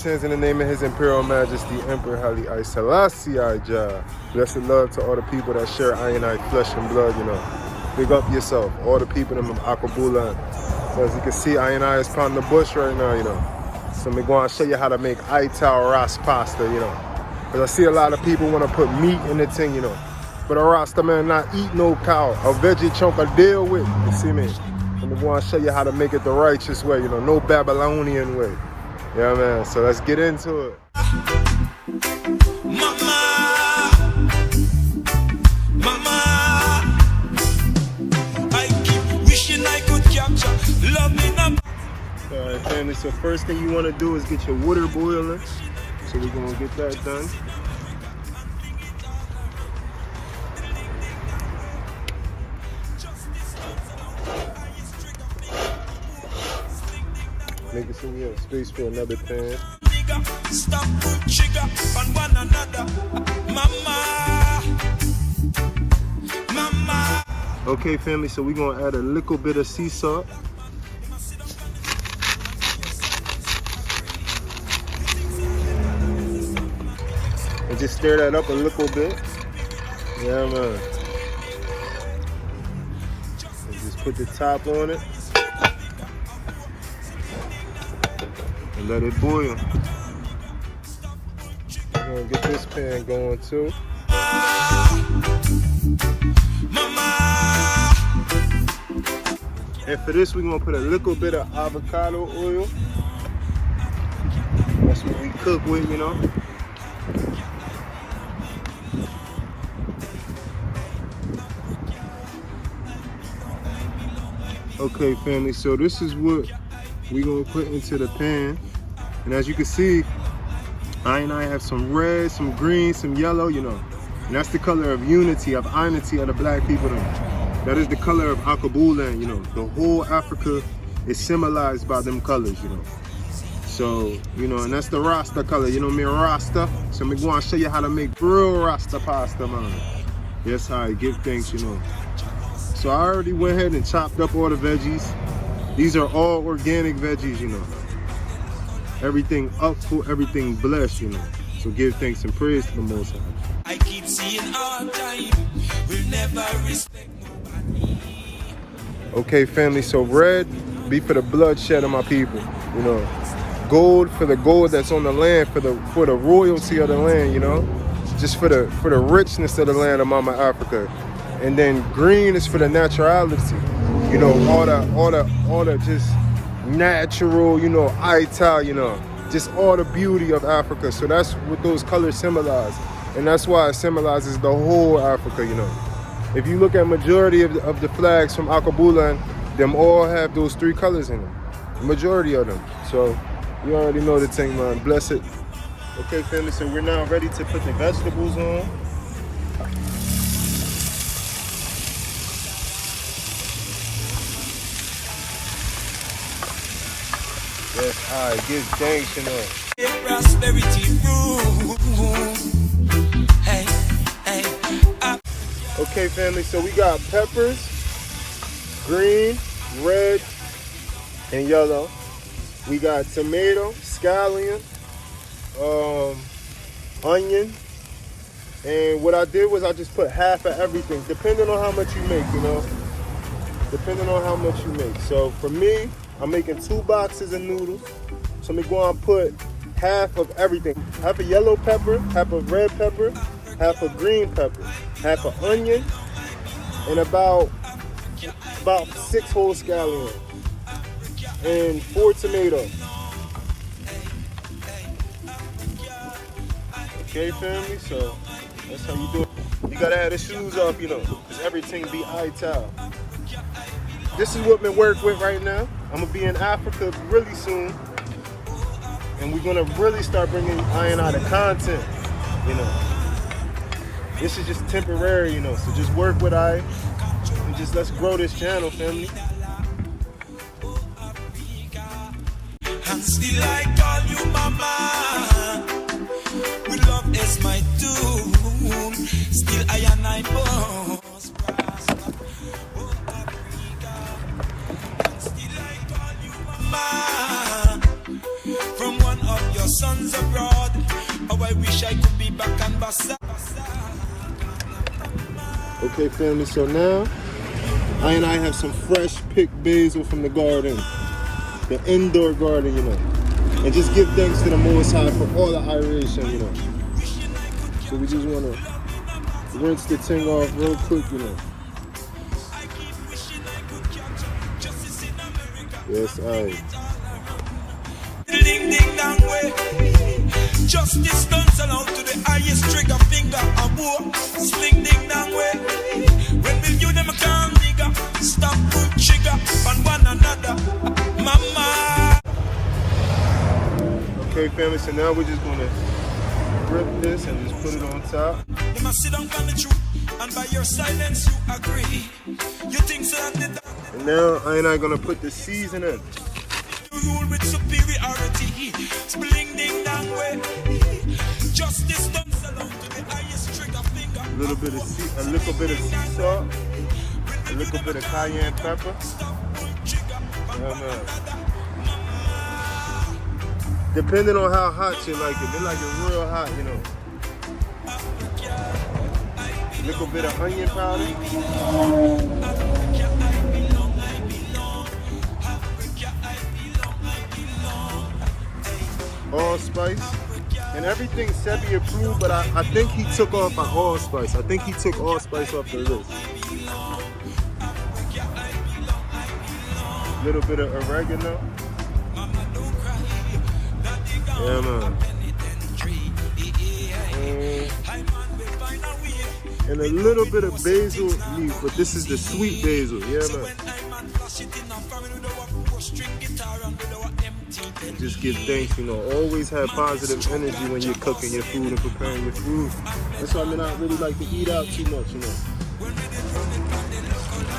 Greetings in the name of His Imperial Majesty, Emperor Haile I, Selassie I. Blessed love to all the people that share I and I flesh and blood, you know. Big up yourself, all the people in Akabula. So as you can see, I and I is pounding the bush right now, you know. So I'm going to show you how to make Ital Rasta pasta, you know. Because I see a lot of people want to put meat in the thing, you know. But a Rasta man not eat no cow, a veggie chunk of Dill with, you see me? I'm going to show you how to make it the righteous way, you know, no Babylonian way. Yeah, man, so let's get into it. Alright, family, so first thing you want to do is get your water boiling. So we're going to get that done. Making sure we have space for another pan. Stop, put trigger on one another. Mama. Okay, family, so we're going to add a little bit of sea salt. And just stir that up a little bit. Yeah, man. And just put the top on it. And let it boil. We're gonna get this pan going too. And for this, we're gonna put a little bit of avocado oil. That's what we cook with, you know. Okay, family, so this is what we're gonna put into the pan. And as you can see, I and I have some red, some green, some yellow, you know. And that's the color of unity, of unity of the black people. That is the color of Akabulan, you know. The whole Africa is symbolized by them colors, you know. So, you know, and that's the Rasta color, you know me, Rasta. So I'm going to show you how to make real Rasta pasta, man. That's how I give thanks, you know. So I already went ahead and chopped up all the veggies. These are all organic veggies, you know. Everything up for everything blessed, you know. So give thanks and praise to the Most High. I keep seeing all time. We'll never respect nobody. Okay, family, so red be for the bloodshed of my people, you know. Gold for the gold that's on the land, for the royalty of the land, you know. Just for the richness of the land of Mama Africa. And then green is for the naturality, you know, all the just natural, you know, Ital, you know, just all the beauty of Africa. So that's what those colors symbolize. And that's why it symbolizes the whole Africa, you know. If you look at majority of the flags from Akabulan, them all have those three colors in them. The majority of them. So you already know the thing, man. Bless it. Okay, family, so we're now ready to put the vegetables on. Yes, I give thanks, you know. Okay, family, so we got peppers, green, red, and yellow. We got tomato, scallion, onion. And what I did was I just put half of everything, depending on how much you make, you know. Depending on how much you make. So for me, I'm making 2 boxes of noodles. So I'm going to put half of everything. Half a yellow pepper, half a red pepper, half a green pepper, half an onion, and about 6 whole scallions, and 4 tomatoes. Okay, family, so that's how you do it. You got to have the shoes off, you know, because everything be Ital. This is what we work with right now. I'm going to be in Africa really soon. And we're going to really start bringing I and I the content, you know. This is just temporary, you know. So just work with I and just let's grow this channel, family. And still I call you mama. With love is my tune. Still I and I boss. sons abroad. Oh, I wish I could be back and bassa. Okay, family, so now I have some fresh picked basil from the garden, the indoor garden, you know. And just give thanks to the Most High for all the aeration, you know. So we just want to rinse the thing off real quick, you know. Yes, I. Ding ding dang way. Justice done along to the highest trigger finger. A war. Sling ding dang way. When will you them come nigga? Stop pull trigger on one another. Mama. Okay, family, so now we're just gonna rip this and just put it on top. You must sit down on the truth, and by your silence you agree. You think so that the and now I gonna put the seasoning. you rule with superiority. Spling ding dang way. Justice done along to the highest trigger finger. A little bit of sea salt, a little bit of cayenne pepper. Depending on how hot you like it, they like it real hot, you know. A little bit of onion powder. Allspice. And everything Sebi approved, but I think he took off my allspice. I think he took allspice off the list. A little bit of oregano. Yeah, man. And a little bit of basil leaf, but this is the sweet basil. Yeah, man. And just give thanks, you know. Always have positive energy when you're cooking your food and preparing your food. That's why I not really like to eat out too much, you know.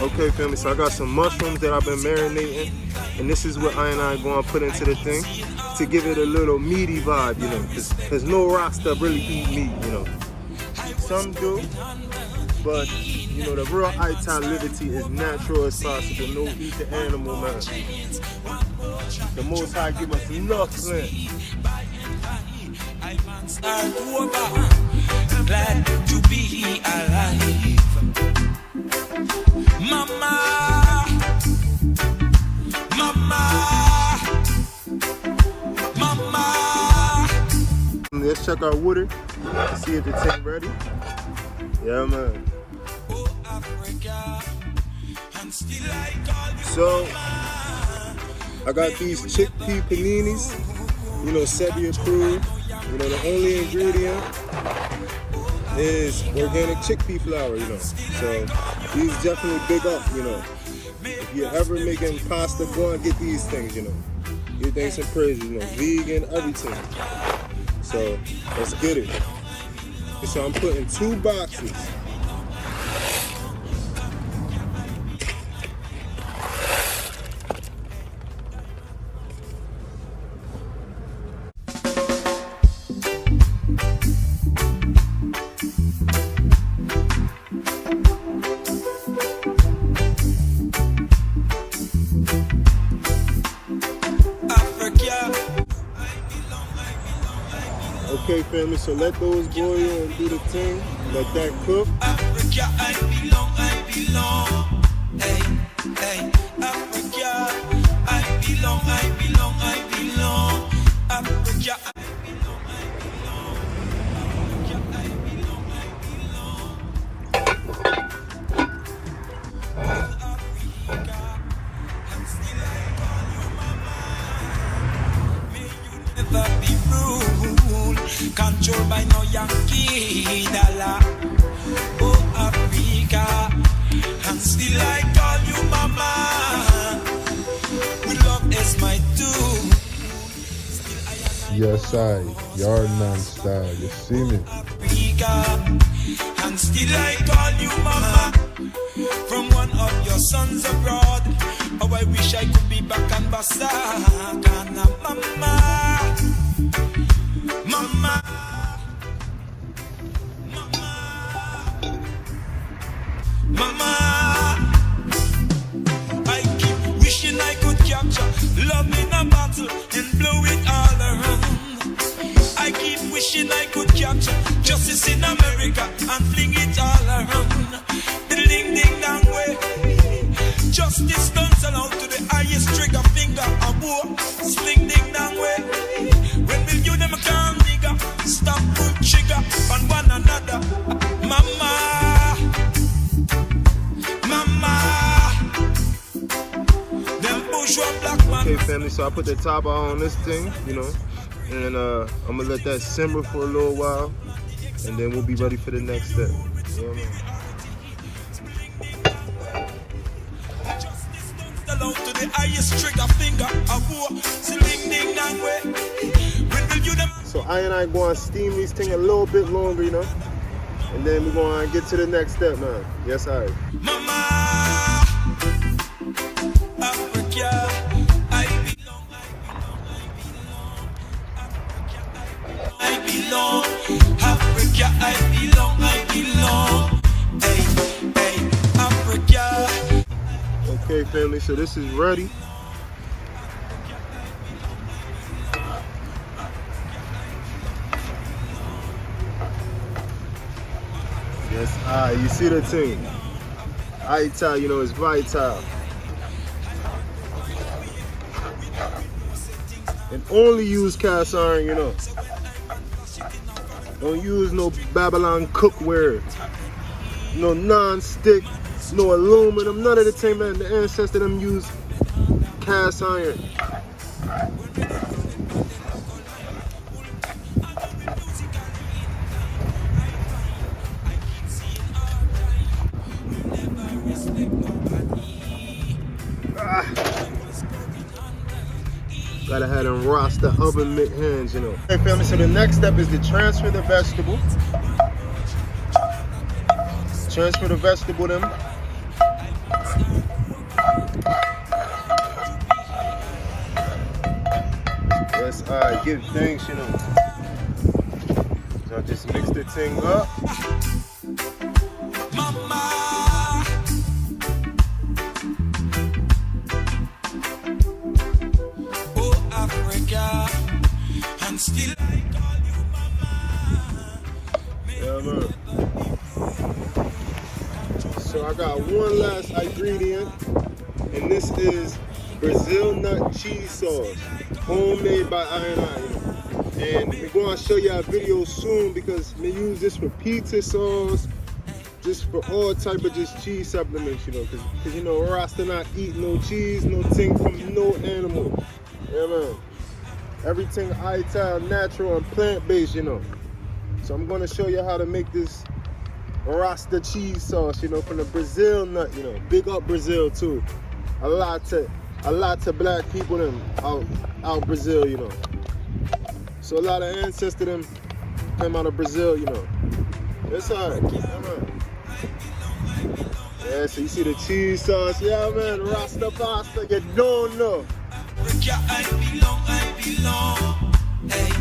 Okay, family, so I got some mushrooms that I've been marinating. And this is what I going to put into the thing to give it a little meaty vibe, you know. Because no Rasta really eat meat, you know. Some do, but, you know, the real Ital liberty is natural as possible. No eat the animal, man. The Most High give us enough land. Glad to be alive. Mama, mama, mama. Let's check our water to see if the thing ready. Yeah, man. So I got these chickpea paninis, you know, Sebi approved. You know, the only ingredient is organic chickpea flour, you know. So these definitely big up, you know. If you're ever making pasta, go and get these things, you know. Give thanks and praise, you know, vegan, everything. So let's get it. So I'm putting 2 boxes. Okay, family, so let those boil and do the thing. Let that cook. Africa, I belong, I belong. Hey, hey, Africa, I belong, I belong, I belong. Africa, I belong, I belong. Africa, I belong, I belong. Africa, and still I call you mama. May you never be ruled, controlled by no Yankee dollar. Oh, Africa, and still I call you mama. With love is my doom. Yes, I. Yard man style. You see me? Africa, and still I call you mama. From one of your sons abroad. Oh, I wish I could be back and bassa. Kana mama, mama. Mama, I keep wishing I could capture love in a bottle and blow it all around. Justice in America and fling it all around. The ding ding dang way. Justice done sell out to the highest trigger finger of war. Sling ding dang way. When will you them come nigga? Stop pull trigger on one another. Mama, mama. Them bourgeois black man. Okay, family, so I put the top on this thing, you know, and I'm gonna let that simmer for a little while, and then we'll be ready for the next step. Yeah, man. Out to the highest trigger finger of war. Sling ding dang way. When will you them? So I and I going to steam these things a little bit longer, you know, and then we're going to get to the next step, man. Yes, I. Mama, Africa, I belong, I belong, Africa, I belong, hey, hey, Africa. Okay, family, so this is ready. Yes, you see the thing. Ital, you know, it's vital. And only use cast iron, you know. Don't use no Babylon cookware. No non-stick, no aluminum, none of the thing, man. The ancestors them use cast iron. Gotta have them Rasta oven mitt hands, you know. Okay, family, so the next step is to transfer the vegetable. Transfer the vegetable them. Yes, alright, give thanks, you know. So I just mix the thing up. Mama, oh Africa, and still I call you mama. Yeah, man. So I got one last ingredient, and this is Brazil nut cheese sauce, homemade by I and I. And we're going to show you a video soon because we use this for pizza sauce, just for all type of just cheese supplements, you know, because you know Rasta not eat no cheese, no thing from no animal. Yeah, man. Everything Ital, natural and plant-based, you know. So I'm going to show you how to make this Rasta cheese sauce, you know, from the Brazil nut, you know. Big up Brazil too. A lot to black people them out Brazil, you know. So a lot of ancestors them came out of Brazil, you know. That's alright. Yeah, so you see the cheese sauce, yeah man, Rasta pasta, you don't know. Africa, I belong, hey,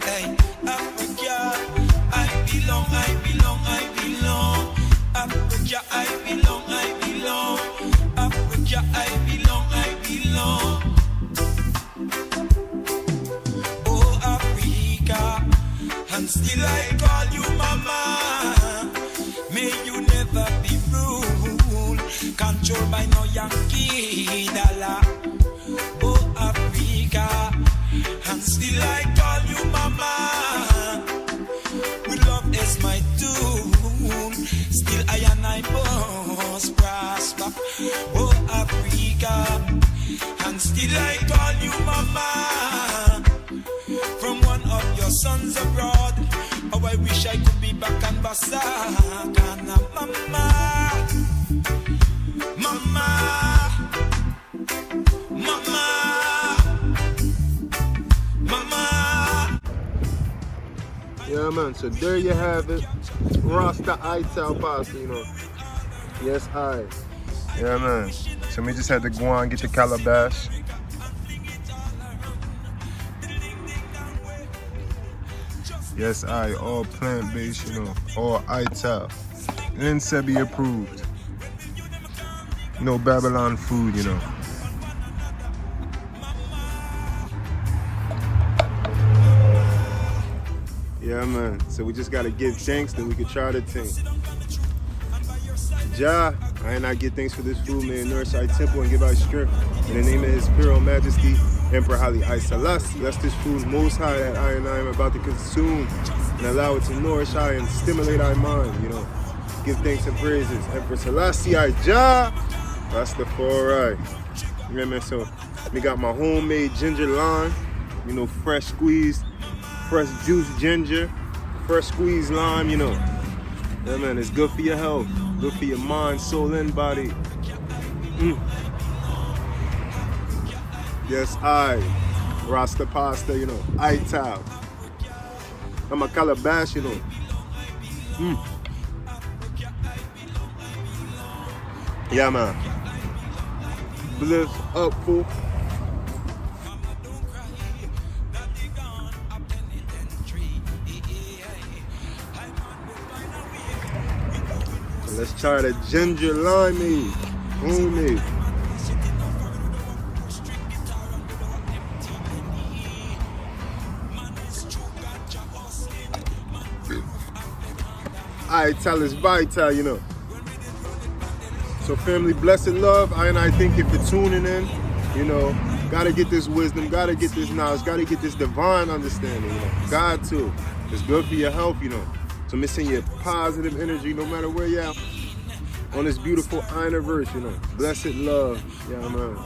hey, Africa, I belong, Africa, I belong, Africa, I belong, oh Africa, and still I call you mama, may you never be ruled, controlled by no Yankee dollar. Oh Africa, and still I call you mama. With love is my tool, still I and I must prosper. Oh Africa, and still I call you mama. From one of your sons abroad, oh I wish I could be back and Basakana, mama, mama. Yeah man, so there you have it. Rasta Ital pasta, you know. Yes, I. Yeah man. So we just had to go on and get the calabash. Yes, I. All plant-based, you know. All Ital. And Sebi approved. No Babylon food, you know. Yeah Yeah, man. So we just gotta give thanks, then we can try the thing. Jah, I and I give thanks for this food, may it nourish our temple and give our strength. In the name of His Imperial Majesty, Emperor I, Selassie, bless this food most high that I and I am about to consume and allow it to nourish I and stimulate our mind, you know. Give thanks and praises. Emperor Selassie I, Jah, Rastafari. Yeah, man, so we got my homemade ginger lime, you know, fresh squeezed, fresh juiced ginger, fresh squeezed lime, you know. Yeah, man, it's good for your health, good for your mind, soul, and body. Yes, I, Rasta pasta, you know, Ital. I'm a calabash, you know. Yeah, man. Bliss up, fool. Let's try the ginger limeade, homemade. Ital is vital, you know. So family, blessed love. I and I thank you for tuning in. You know, gotta get this wisdom, gotta get this knowledge, gotta get this divine understanding, you know. God too. It's good for your health, you know. So missing your positive energy no matter where you're at on this beautiful anniversary, you know. Blessed love. Yeah, man.